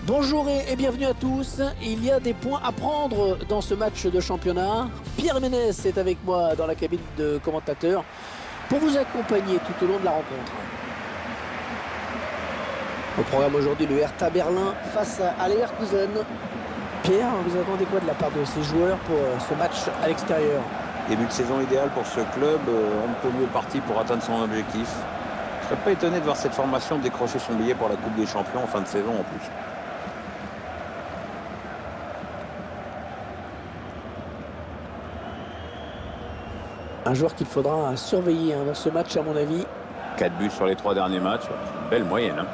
Bonjour et bienvenue à tous. Il y a des points à prendre dans ce match de championnat. Pierre Ménès est avec moi dans la cabine de commentateur pour vous accompagner tout au long de la rencontre. Au programme aujourd'hui, le Hertha Berlin face à Leverkusen. Pierre, vous attendez quoi de la part de ces joueurs pour ce match à l'extérieur? Début de saison idéal pour ce club, on ne peut mieux parti pour atteindre son objectif. Je ne serais pas étonné de voir cette formation décrocher son billet pour la Coupe des Champions en fin de saison en plus. Un joueur qu'il faudra surveiller dans ce match à mon avis. 4 buts sur les 3 derniers matchs, belle moyenne. Hein.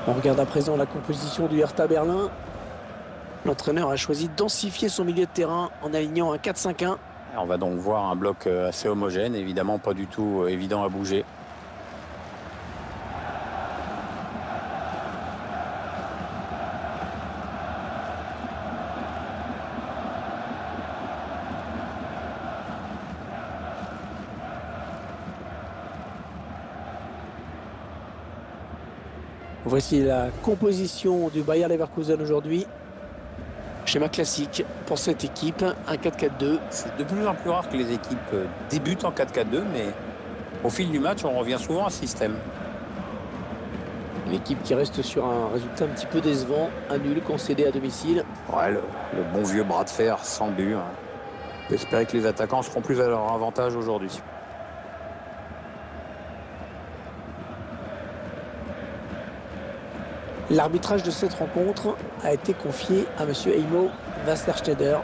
On regarde à présent la composition du Hertha Berlin. L'entraîneur a choisi de densifier son milieu de terrain en alignant un 4-5-1. On va donc voir un bloc assez homogène, évidemment pas du tout évident à bouger. Voici la composition du Bayer Leverkusen aujourd'hui. Schéma classique pour cette équipe, un 4-4-2. C'est de plus en plus rare que les équipes débutent en 4-4-2, mais au fil du match, on revient souvent à ce système. Une équipe qui reste sur un résultat un petit peu décevant, un nul concédé à domicile. Ouais, le bon vieux bras de fer sans but. Hein. On peut espérer que les attaquants seront plus à leur avantage aujourd'hui. L'arbitrage de cette rencontre a été confié à M. Heimo Wassersteder.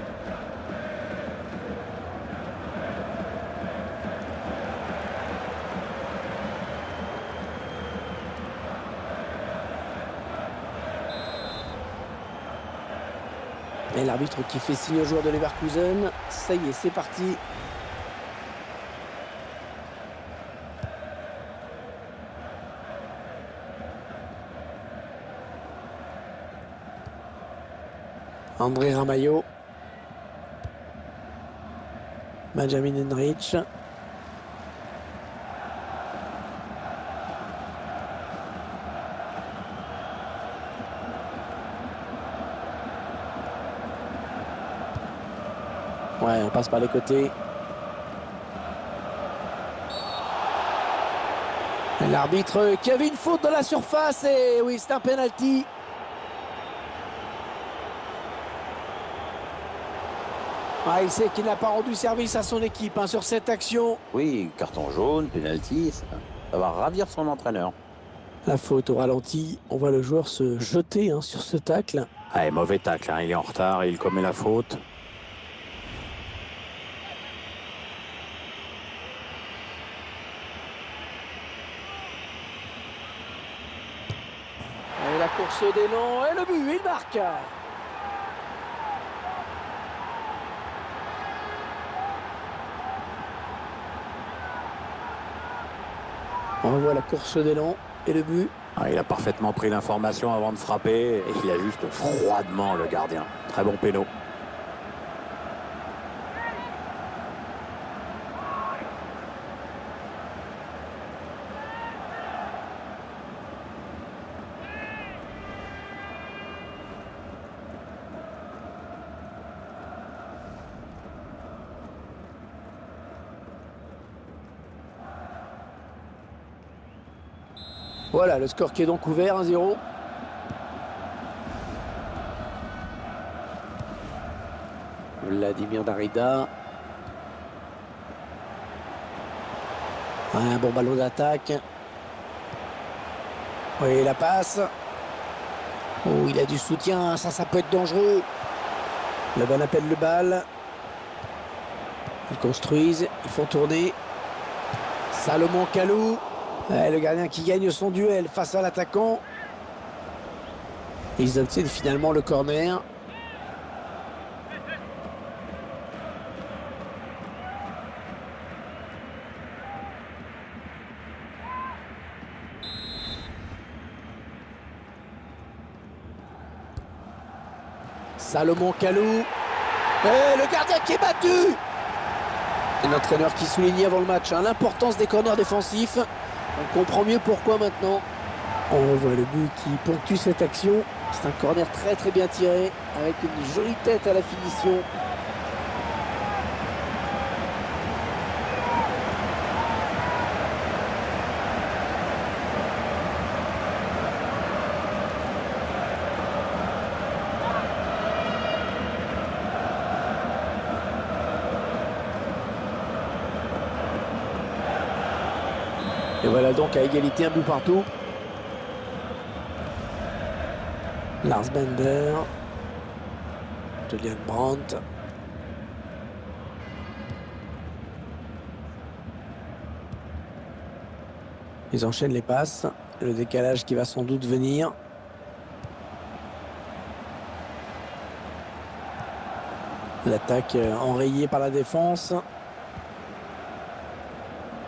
Et l'arbitre qui fait signe aux joueurs de Leverkusen. Ça y est, c'est parti. André Ramalho. Benjamin Henrich. Ouais, on passe par les côtés. L'arbitre qui avait une faute dans la surface et oui, c'est un penalty. Ah, il sait qu'il n'a pas rendu service à son équipe sur cette action. Oui, carton jaune, pénalty, ça va ravir son entraîneur. La faute au ralenti, on voit le joueur se jeter sur ce tacle. Ah, mauvais tacle, il est en retard, il commet la faute. Et la course d'élan et le but, il marque. On revoit la course d'élan et le but. Ah, il a parfaitement pris l'information avant de frapper et il a juste froidement le gardien. Très bon péno. Voilà, le score qui est donc ouvert, 1-0. Vladimir Darida. Un bon ballon d'attaque. Oui, la passe. Oh, il a du soutien, ça peut être dangereux. Le bal appelle le bal. Ils construisent, ils font tourner. Salomon Kalou. Le gardien qui gagne son duel face à l'attaquant. Ils obtiennent finalement le corner. Salomon Kalou. Et le gardien qui est battu. Et l'entraîneur qui soulignait avant le match l'importance des corners défensifs. On comprend mieux pourquoi maintenant. On voit le but qui ponctue cette action. C'est un corner très très bien tiré avec une jolie tête à la finition. Et voilà donc à égalité, un but partout. Lars Bender. Julian Brandt. Ils enchaînent les passes. Le décalage qui va sans doute venir. L'attaque enrayée par la défense.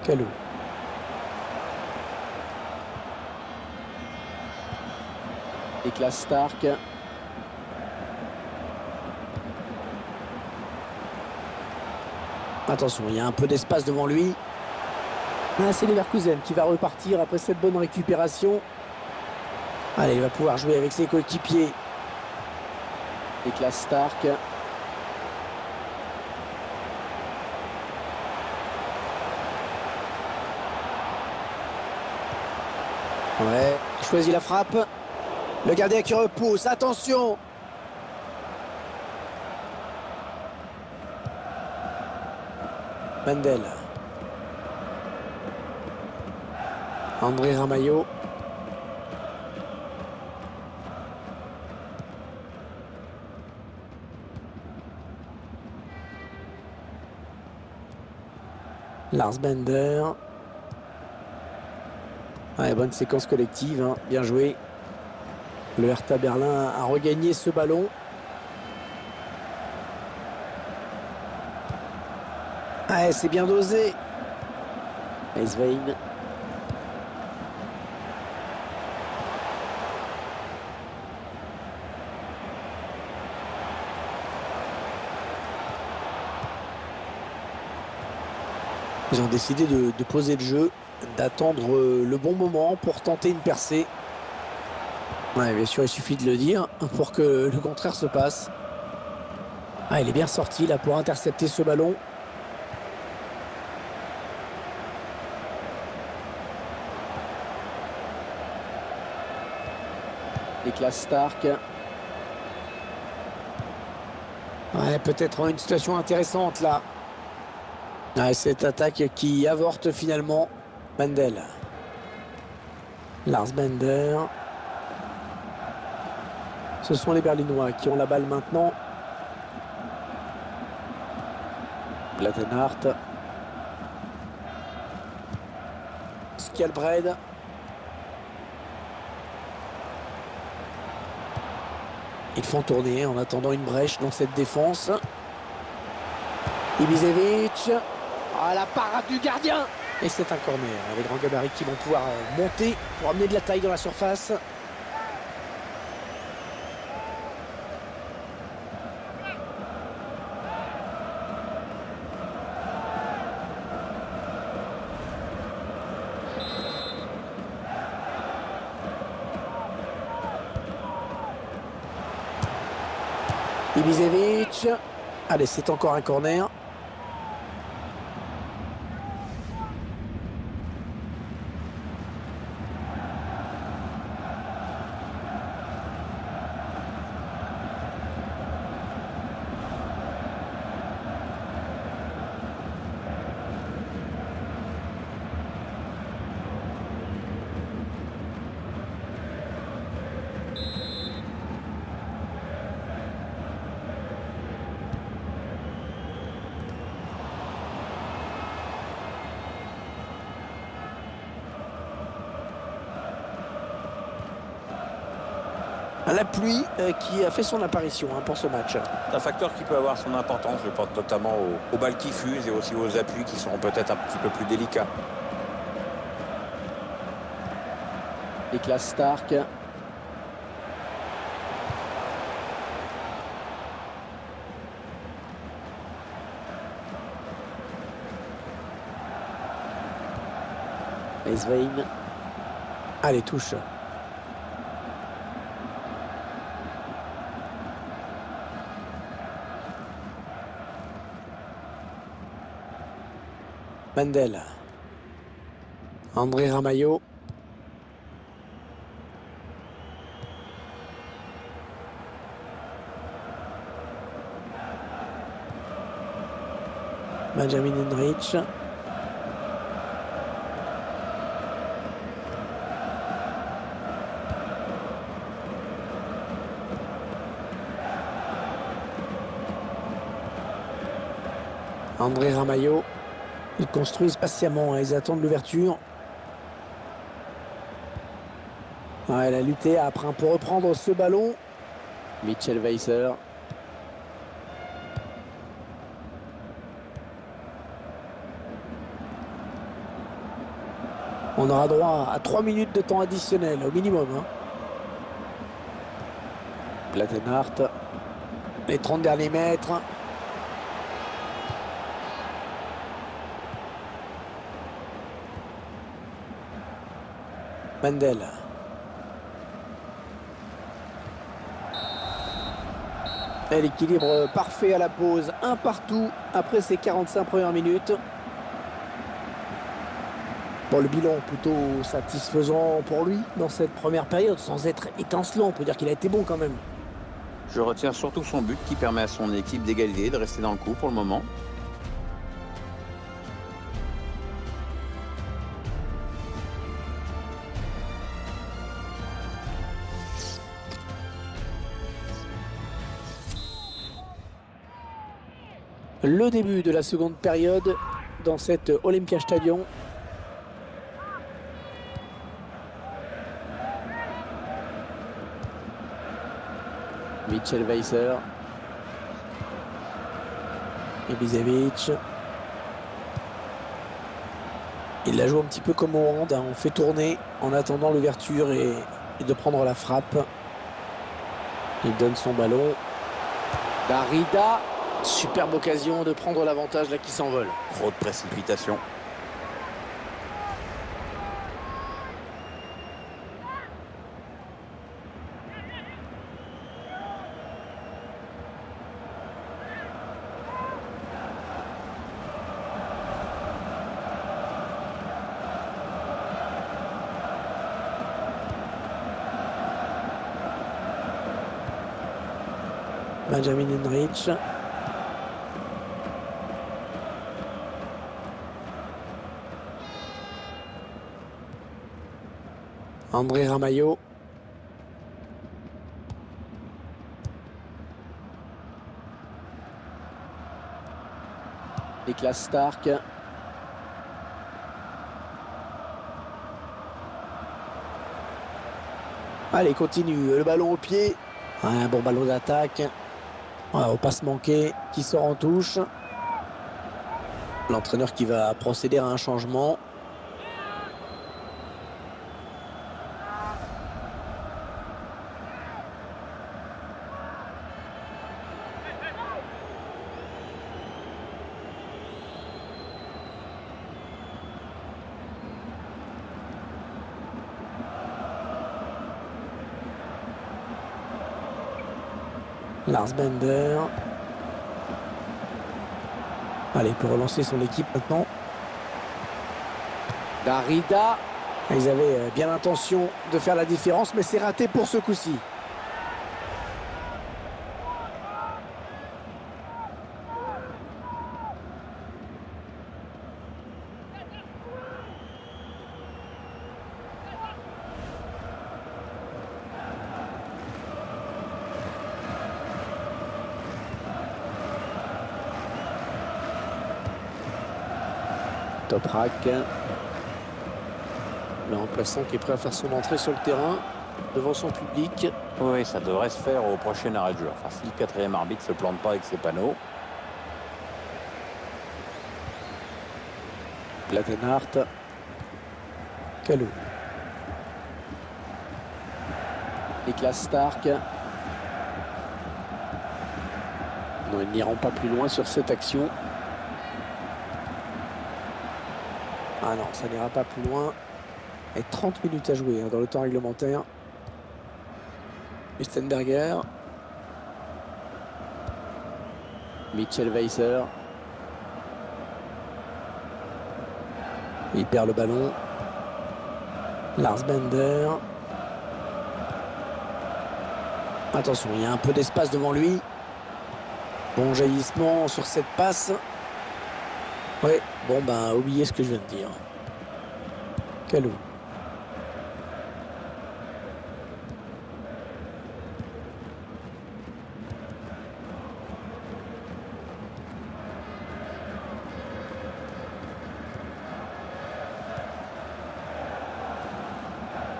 Kalou. Niklas Stark. Attention, il y a un peu d'espace devant lui. Ah, c'est Leverkusen qui va repartir après cette bonne récupération. Allez, il va pouvoir jouer avec ses coéquipiers. Niklas Stark. Ouais, il choisit la frappe. Le gardien qui repousse, attention! Mendel. André Ramalho. Lars Bender. Ouais, bonne séquence collective, hein. Bien joué. Le Hertha Berlin a regagné ce ballon. Ouais, c'est bien dosé. Esvein. Ils ont décidé de poser le jeu, d'attendre le bon moment pour tenter une percée. Ouais, bien sûr, il suffit de le dire pour que le contraire se passe. Ah, il est bien sorti là pour intercepter ce ballon. Niklas Stark. Ouais, peut-être une situation intéressante là. Ouais, cette attaque qui avorte finalement. Mendel. Lars Bender. Ce sont les Berlinois qui ont la balle maintenant. Plattenhardt. Skjelbred. Ils font tourner en attendant une brèche dans cette défense. Ibišević. Ah, la parade du gardien. Et c'est un corner. Les grands gabarits qui vont pouvoir monter pour amener de la taille dans la surface. Ibišević. Allez, c'est encore un corner. La pluie qui a fait son apparition pour ce match. C'est un facteur qui peut avoir son importance, je pense notamment aux balles qui fusent et aussi aux appuis qui seront peut-être un petit peu plus délicats. Niklas Stark. Svein. Allez, touche. Mendel. André Ramalho. Benjamin Henrich. André Ramalho. Ils construisent patiemment, ils attendent l'ouverture. Ouais, elle a lutté après pour reprendre ce ballon. Mitchell Weiser. On aura droit à 3 minutes de temps additionnel au minimum. Hein. Plattenhardt. Les 30 derniers mètres. Mendel. Et l'équilibre parfait à la pause. Un partout après ces 45 premières minutes. Bon, le bilan plutôt satisfaisant pour lui dans cette première période, sans être étincelant. On peut dire qu'il a été bon quand même. Je retiens surtout son but qui permet à son équipe d'égaliser, de rester dans le coup pour le moment. Le début de la seconde période dans cet Olympiastadion. Mitchell Weiser. Ibisevic. Il la joue un petit peu comme au hand. On fait tourner en attendant l'ouverture et de prendre la frappe. Il donne son ballon. Darida. Superbe occasion de prendre l'avantage là qui s'envole. Trop de précipitation. Benjamin Henrich. André Ramalho. Niklas Stark. Allez, continue. Le ballon au pied. Un bon ballon d'attaque. Au passe manqué qui sort en touche. L'entraîneur qui va procéder à un changement. Lars Bender. Allez, pour relancer son équipe maintenant. Darida. Ils avaient bien l'intention de faire la différence, mais c'est raté pour ce coup-ci. Toprak. Le remplaçant qui est prêt à faire son entrée sur le terrain devant son public. Oui, ça devrait se faire au prochain arrêt de jeu. Enfin, si le quatrième arbitre ne se plante pas avec ses panneaux. Plattenhardt. Kalou. Niklas Stark. Non, ils n'iront pas plus loin sur cette action. Ah non, ça n'ira pas plus loin. Et 30 minutes à jouer dans le temps réglementaire. Lichtenberger. Mitchell Weiser. Il perd le ballon. Lars Bender. Attention, il y a un peu d'espace devant lui. Bon jaillissement sur cette passe. Ouais, bon ben, oubliez ce que je viens de dire. Calou.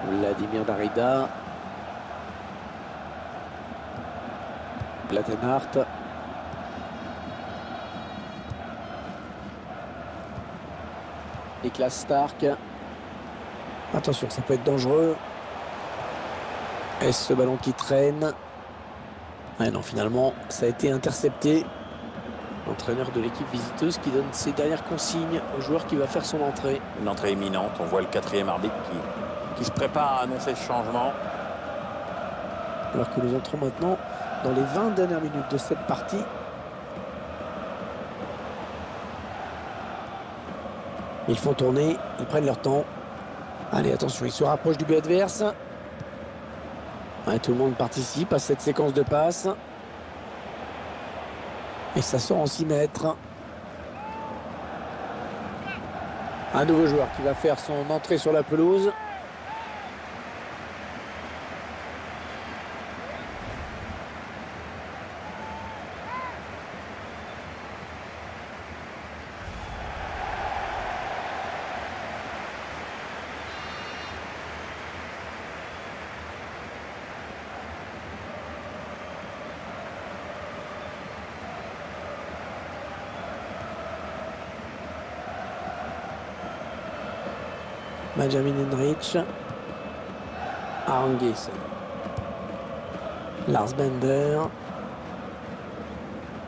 Vladimir Darida. Plattenhardt. Niklas Stark. Attention, ça peut être dangereux. Est-ce ce ballon qui traîne? Ah non, finalement, ça a été intercepté. L'entraîneur de l'équipe visiteuse qui donne ses dernières consignes au joueur qui va faire son entrée. Une entrée imminente. On voit le 4e arbitre qui se prépare à annoncer ce changement. Alors que nous entrons maintenant dans les 20 dernières minutes de cette partie. Ils font tourner, ils prennent leur temps. Allez, attention, ils se rapprochent du but adverse. Ouais, tout le monde participe à cette séquence de passes. Et ça sort en 6 mètres. Un nouveau joueur qui va faire son entrée sur la pelouse. Benjamin Henrich. Arangis. Lars Bender.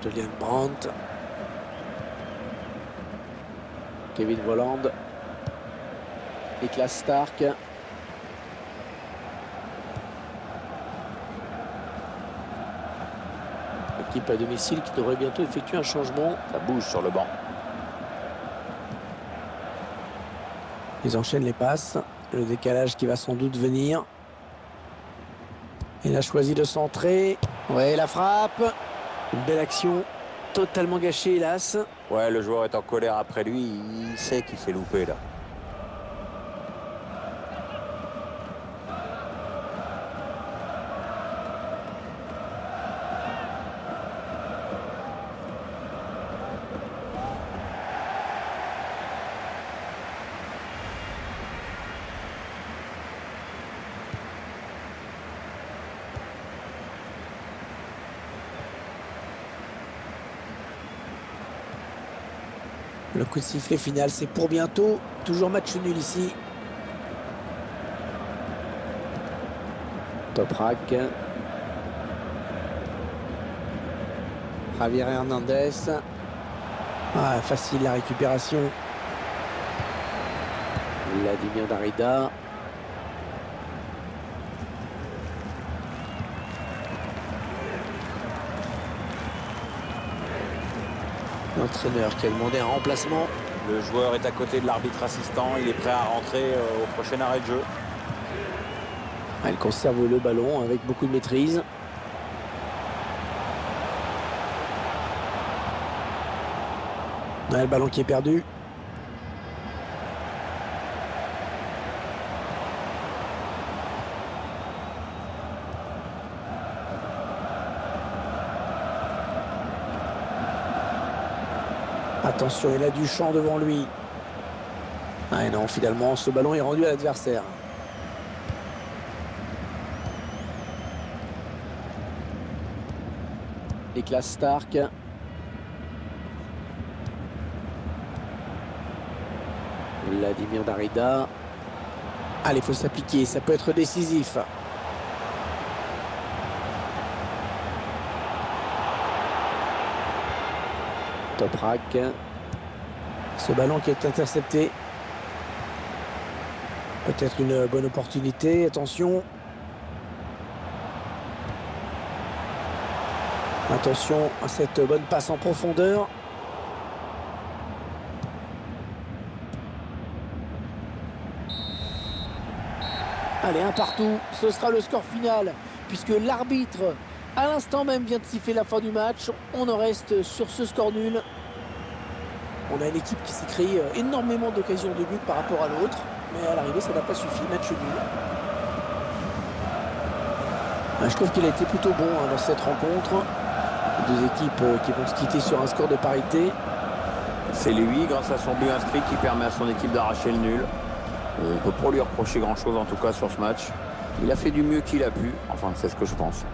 Julian Brandt. Kevin Volland. Niklas Stark. L'équipe à domicile qui devrait bientôt effectuer un changement. Ça bouge sur le banc. Ils enchaînent les passes. Le décalage qui va sans doute venir. Il a choisi de centrer. Ouais, la frappe. Une belle action. Totalement gâchée, hélas. Ouais, le joueur est en colère après lui. Il sait qu'il s'est loupé, là. Le coup de sifflet final, c'est pour bientôt. Toujours match nul ici. Toprak. Javier Hernandez. Ah, facile la récupération. Vladimir Darida. L'entraîneur qui a demandé un remplacement. Le joueur est à côté de l'arbitre assistant. Il est prêt à rentrer au prochain arrêt de jeu. Elle conserve le ballon avec beaucoup de maîtrise. Le ballon qui est perdu. Attention, il a du champ devant lui. Ah et non, finalement, ce ballon est rendu à l'adversaire. Niklas Stark. Vladimir Darida. Allez, il faut s'appliquer, ça peut être décisif. Toprak. Ce ballon qui est intercepté. Peut-être une bonne opportunité, attention. Attention à cette bonne passe en profondeur. Allez, un partout, ce sera le score final, puisque l'arbitre, à l'instant même, vient de siffler la fin du match. On en reste sur ce score nul. On a une équipe qui s'est créé énormément d'occasions de but par rapport à l'autre, mais à l'arrivée, ça n'a pas suffi. Match nul. Je trouve qu'il a été plutôt bon dans cette rencontre. Deux équipes qui vont se quitter sur un score de parité. C'est lui, grâce à son but inscrit, qui permet à son équipe d'arracher le nul. On ne peut pas lui reprocher grand-chose, en tout cas, sur ce match. Il a fait du mieux qu'il a pu. Enfin, c'est ce que je pense.